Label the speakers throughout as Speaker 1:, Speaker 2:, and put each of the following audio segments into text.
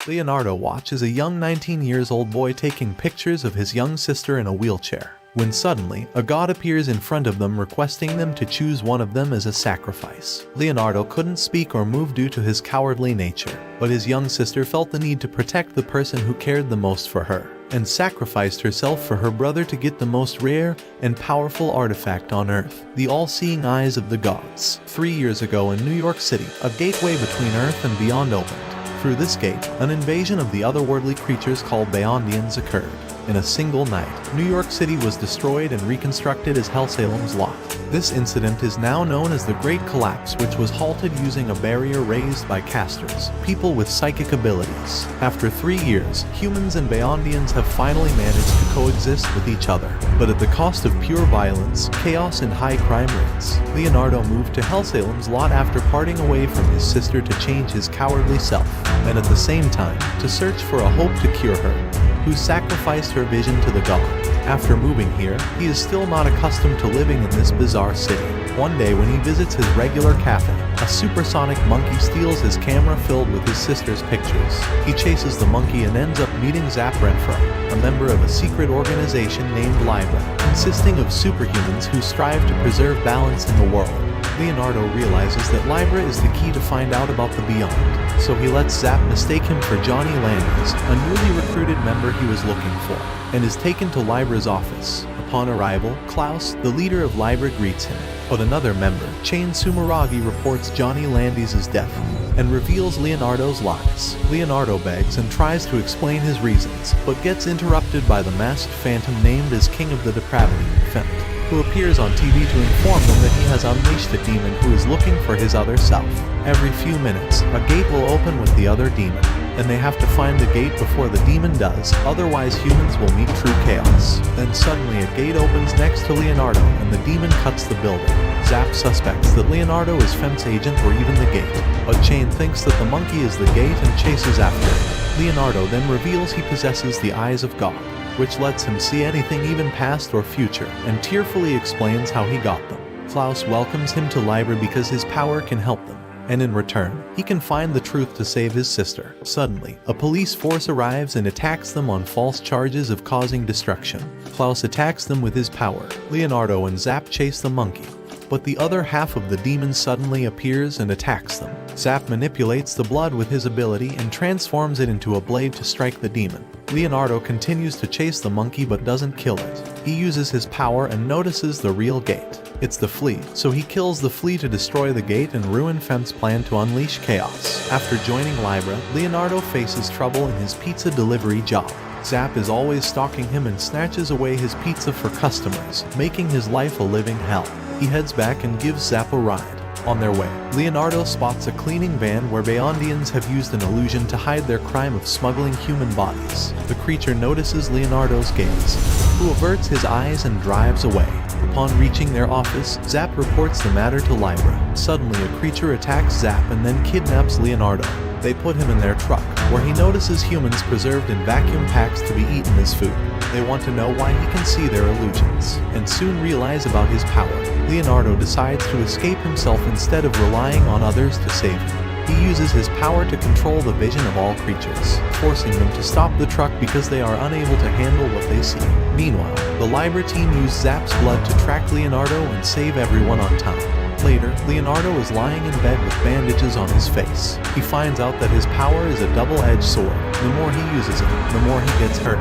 Speaker 1: Leonardo watches a young 19-years-old boy taking pictures of his young sister in a wheelchair, when suddenly, a god appears in front of them requesting them to choose one of them as a sacrifice. Leonardo couldn't speak or move due to his cowardly nature, but his young sister felt the need to protect the person who cared the most for her, and sacrificed herself for her brother to get the most rare and powerful artifact on Earth, the all-seeing eyes of the gods. 3 years ago in New York City, a gateway between Earth and beyond opened. Through this gate, an invasion of the otherworldly creatures called Beyondians occurred. In a single night, New York City was destroyed and reconstructed as Hellsalem's lot. This incident is now known as the Great Collapse, which was halted using a barrier raised by casters, people with psychic abilities. After 3 years, humans and Beyondians have finally managed to coexist with each other, but at the cost of pure violence, chaos, and high crime rates. Leonardo moved to Hellsalem's lot after parting away from his sister to change his cowardly self, and at the same time, to search for a hope to cure her, who sacrificed her vision to the god. After moving here, he is still not accustomed to living in this bizarre city. One day when he visits his regular cafe, a supersonic monkey steals his camera filled with his sister's pictures. He chases the monkey and ends up meeting Zap Renfro, a member of a secret organization named Libra, consisting of superhumans who strive to preserve balance in the world. Leonardo realizes that Libra is the key to find out about the beyond, so he lets Zap mistake him for Johnny Landis, a newly recruited member he was looking for, and is taken to Libra's office. Upon arrival, Klaus, the leader of Libra, greets him, but another member, Chain Sumeragi, reports Johnny Landis' death and reveals Leonardo's lies. Leonardo begs and tries to explain his reasons, but gets interrupted by the masked phantom named as King of the Depravity, Fent, who appears on TV to inform them that he has unleashed a demon who is looking for his other self. Every few minutes, a gate will open with the other demon, and they have to find the gate before the demon does, otherwise humans will meet true chaos. Then suddenly a gate opens next to Leonardo and the demon cuts the building. Zap suspects that Leonardo is Fent's agent or even the gate, but Chain thinks that the monkey is the gate and chases after it. Leonardo then reveals he possesses the eyes of God, which lets him see anything even past or future, and tearfully explains how he got them. Klaus welcomes him to Libra because his power can help them, and in return, he can find the truth to save his sister. Suddenly, a police force arrives and attacks them on false charges of causing destruction. Klaus attacks them with his power. Leonardo and Zap chase the monkey, but the other half of the demon suddenly appears and attacks them. Zap manipulates the blood with his ability and transforms it into a blade to strike the demon. Leonardo continues to chase the monkey but doesn't kill it. He uses his power and notices the real gate. It's the flea, so he kills the flea to destroy the gate and ruin Fent's plan to unleash chaos. After joining Libra, Leonardo faces trouble in his pizza delivery job. Zap is always stalking him and snatches away his pizza for customers, making his life a living hell. He heads back and gives Zap a ride. On their way, Leonardo spots a cleaning van where Beyondians have used an illusion to hide their crime of smuggling human bodies. The creature notices Leonardo's gaze, who averts his eyes and drives away. Upon reaching their office, Zap reports the matter to Libra. Suddenly, a creature attacks Zap and then kidnaps Leonardo. They put him in their truck, where he notices humans preserved in vacuum packs to be eaten as food. They want to know why he can see their illusions, and soon realize about his power. Leonardo decides to escape himself instead of relying on others to save him. He uses his power to control the vision of all creatures, forcing them to stop the truck because they are unable to handle what they see. Meanwhile, the Libra team use Zap's blood to track Leonardo and save everyone on time. Later, Leonardo is lying in bed with bandages on his face. He finds out that his power is a double-edged sword. The more he uses it, the more he gets hurt.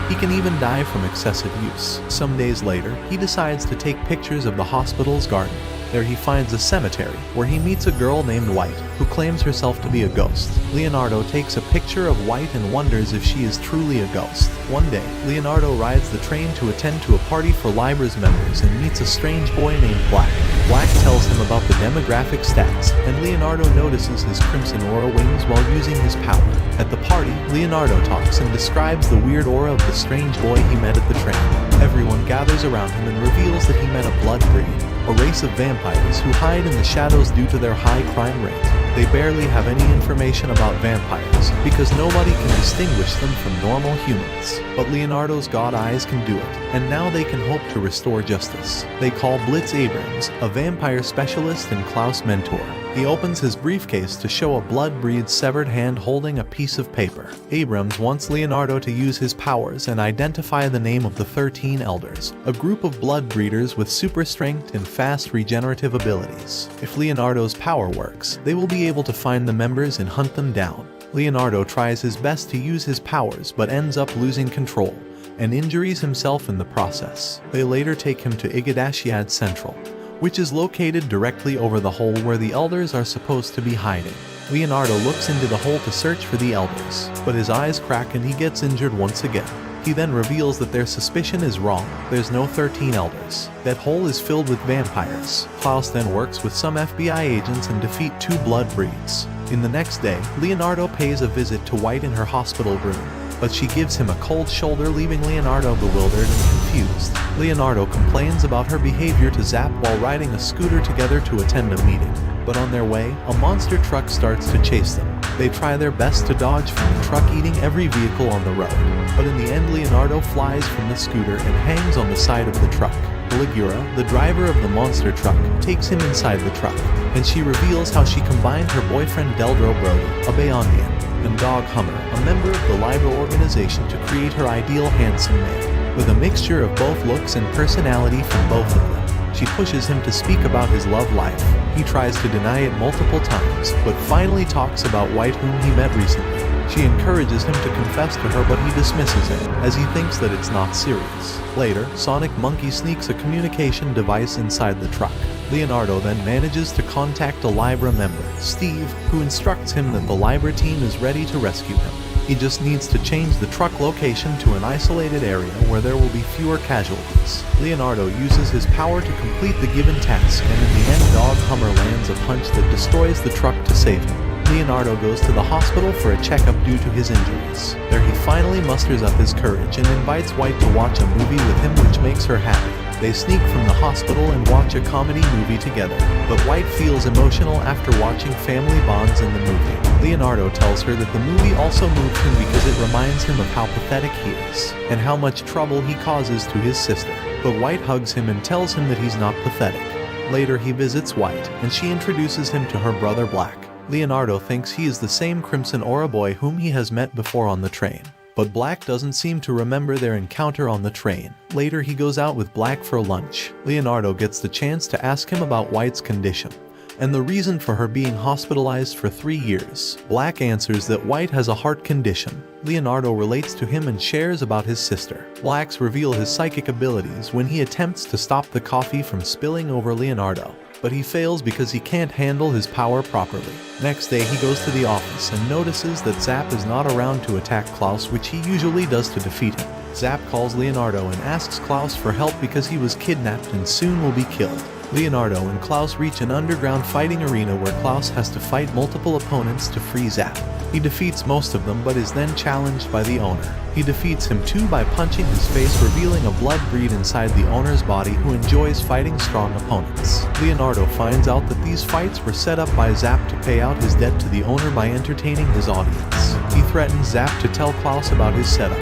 Speaker 1: He can even die from excessive use. Some days later, he decides to take pictures of the hospital's garden. There he finds a cemetery, where he meets a girl named White, who claims herself to be a ghost. Leonardo takes a picture of White and wonders if she is truly a ghost. One day, Leonardo rides the train to attend to a party for Libra's members and meets a strange boy named Black. Black tells him about the demographic stats, and Leonardo notices his crimson aura wings while using his power. At the party, Leonardo talks and describes the weird aura of the strange boy he met at the train. Everyone gathers around him and reveals that he met a blood breed, a race of vampires who hide in the shadows due to their high crime rate. They barely have any information about vampires, because nobody can distinguish them from normal humans. But Leonardo's god eyes can do it, and now they can hope to restore justice. They call Blitz Abrams, a vampire specialist and Klaus' mentor, He opens his briefcase to show a Bloodbreed's severed hand holding a piece of paper. Abrams wants Leonardo to use his powers and identify the name of the 13 Elders, a group of blood breeders with super strength and fast regenerative abilities. If Leonardo's power works, they will be able to find the members and hunt them down. Leonardo tries his best to use his powers but ends up losing control and injures himself in the process. They later take him to Igadashiad Central, which is located directly over the hole where the Elders are supposed to be hiding. Leonardo looks into the hole to search for the Elders, but his eyes crack and he gets injured once again. He then reveals that their suspicion is wrong. There's no 13 Elders. That hole is filled with vampires. Klaus then works with some FBI agents and defeat 2 blood breeds. In the next day, Leonardo pays a visit to White in her hospital room, but she gives him a cold shoulder, leaving Leonardo bewildered and confused. Leonardo complains about her behavior to Zap while riding a scooter together to attend a meeting. But on their way, a monster truck starts to chase them. They try their best to dodge from the truck, eating every vehicle on the road. But in the end, Leonardo flies from the scooter and hangs on the side of the truck. Ligura, the driver of the monster truck, takes him inside the truck, and she reveals how she combined her boyfriend Deldro Brody, a Bayondian, and Dog Hummer, a member of the Libra organization, to create her ideal handsome man. With a mixture of both looks and personality from both of them, she pushes him to speak about his love life. He tries to deny it multiple times, but finally talks about White, whom he met recently. She encourages him to confess to her, but he dismisses it, as he thinks that it's not serious. Later, Sonic Monkey sneaks a communication device inside the truck. Leonardo then manages to contact a Libra member, Steve, who instructs him that the Libra team is ready to rescue him. He just needs to change the truck location to an isolated area where there will be fewer casualties. Leonardo uses his power to complete the given task, and in the end, Dog Hummer lands a punch that destroys the truck to save him. Leonardo goes to the hospital for a checkup due to his injuries. There he finally musters up his courage and invites White to watch a movie with him, which makes her happy. They sneak from the hospital and watch a comedy movie together, but White feels emotional after watching family bonds in the movie. Leonardo tells her that the movie also moved him because it reminds him of how pathetic he is, and how much trouble he causes to his sister. But White hugs him and tells him that he's not pathetic. Later he visits White, and she introduces him to her brother Black. Leonardo thinks he is the same Crimson Aura boy whom he has met before on the train, but Black doesn't seem to remember their encounter on the train. Later he goes out with Black for lunch. Leonardo gets the chance to ask him about White's condition and the reason for her being hospitalized for 3 years. Black answers that White has a heart condition. Leonardo relates to him and shares about his sister. Black's reveal his psychic abilities when he attempts to stop the coffee from spilling over Leonardo, but he fails because he can't handle his power properly. Next day he goes to the office and notices that Zap is not around to attack Klaus, which he usually does to defeat him. Zap calls Leonardo and asks Klaus for help because he was kidnapped and soon will be killed. Leonardo and Klaus reach an underground fighting arena where Klaus has to fight multiple opponents to free Zap. He defeats most of them but is then challenged by the owner. He defeats him too by punching his face, revealing a blood breed inside the owner's body who enjoys fighting strong opponents. Leonardo finds out that these fights were set up by Zap to pay out his debt to the owner by entertaining his audience. He threatens Zap to tell Klaus about his setup,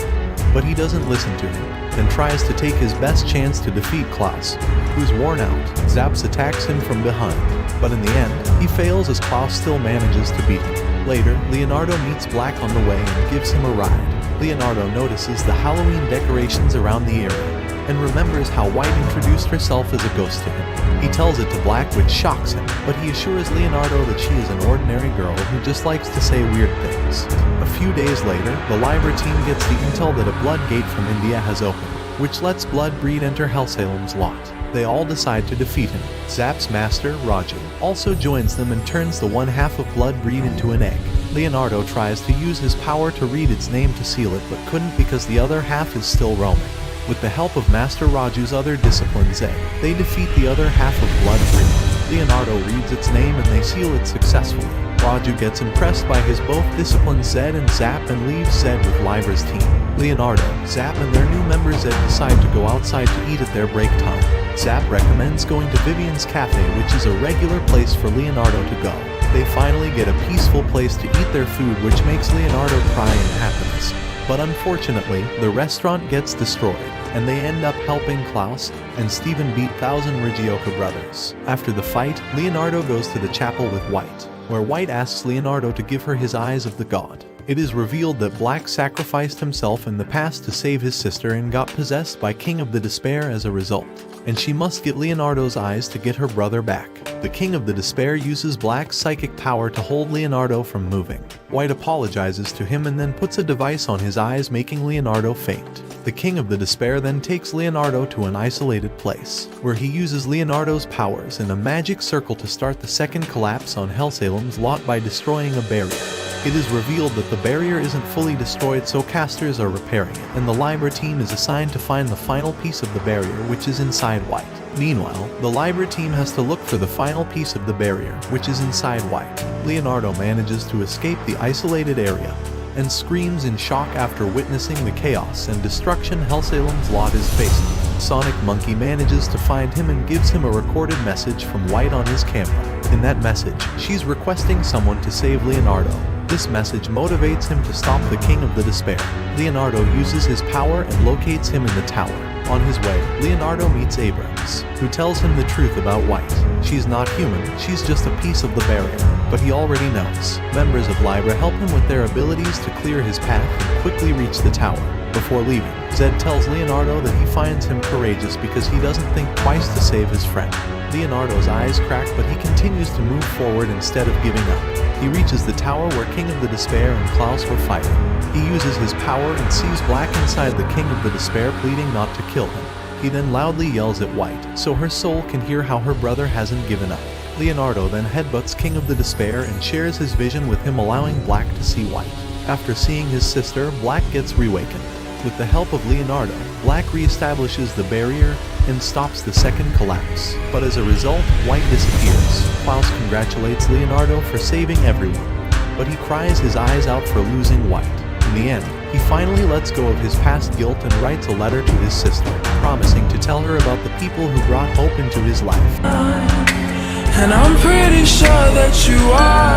Speaker 1: but he doesn't listen to him and tries to take his best chance to defeat Klaus, who's worn out. Zaps attacks him from behind, but in the end, he fails as Klaus still manages to beat him. Later, Leonardo meets Black on the way and gives him a ride. Leonardo notices the Halloween decorations around the area and remembers how White introduced herself as a ghost to him. He tells it to Black, which shocks him, but he assures Leonardo that she is an ordinary girl who just likes to say weird things. A few days later, the Libra team gets the intel that a Blockade from India has opened, which lets Bloodbreed enter Hellsalem's lot. They all decide to defeat him. Zap's master, Raju, also joins them and turns the one half of Bloodbreed into an egg. Leonardo tries to use his power to read its name to seal it, but couldn't because the other half is still roaming. With the help of Master Raju's other discipline, Zed, they defeat the other half of Bloodbreed. Leonardo reads its name and they seal it successfully. Raju gets impressed by his both disciplined Zed and Zap and leaves Zed with Libra's team. Leonardo, Zap and their new member Zed decide to go outside to eat at their break time. Zap recommends going to Vivian's Cafe, which is a regular place for Leonardo to go. They finally get a peaceful place to eat their food, which makes Leonardo cry in happiness. But unfortunately, the restaurant gets destroyed. and they end up helping Klaus and Steven beat 1,000 Rigioka brothers. After the fight, Leonardo goes to the chapel with White, where White asks Leonardo to give her his eyes of the god. It is revealed that Black sacrificed himself in the past to save his sister and got possessed by King of the Despair as a result, and she must get Leonardo's eyes to get her brother back. The King of the Despair uses Black's psychic power to hold Leonardo from moving. White apologizes to him and then puts a device on his eyes, making Leonardo faint. The King of the Despair then takes Leonardo to an isolated place, where he uses Leonardo's powers in a magic circle to start the second collapse on Hellsalem's lot by destroying a barrier. It is revealed that the barrier isn't fully destroyed, so casters are repairing it, and the Libra team is assigned to find the final piece of the barrier, which is inside White. Meanwhile, the Libra team has to look for the final piece of the barrier, which is inside White. Leonardo manages to escape the isolated area, and screams in shock after witnessing the chaos and destruction Hellsalem's lot is facing. Sonic Monkey manages to find him and gives him a recorded message from White on his camera. In that message, she's requesting someone to save Leonardo. This message motivates him to stop the King of the Despair. Leonardo uses his power and locates him in the tower. On his way, Leonardo meets Abrams, who tells him the truth about White. She's not human, she's just a piece of the barrier, but he already knows. Members of Libra help him with their abilities to clear his path and quickly reach the tower. Before leaving, Zed tells Leonardo that he finds him courageous because he doesn't think twice to save his friend. Leonardo's eyes crack, but he continues to move forward instead of giving up. He reaches the tower where King of the Despair and Klaus were fighting. He uses his power and sees Black inside the King of the Despair, pleading not to kill him. He then loudly yells at White, so her soul can hear how her brother hasn't given up. Leonardo then headbutts King of the Despair and shares his vision with him, allowing Black to see White. After seeing his sister, Black gets reawakened. With the help of Leonardo, Black reestablishes the barrier and stops the second collapse. But as a result, White disappears. Klaus congratulates Leonardo for saving everyone, but he cries his eyes out for losing White. In the end, he finally lets go of his past guilt and writes a letter to his sister, promising to tell her about the people who brought hope into his life.
Speaker 2: And I'm pretty sure that you are.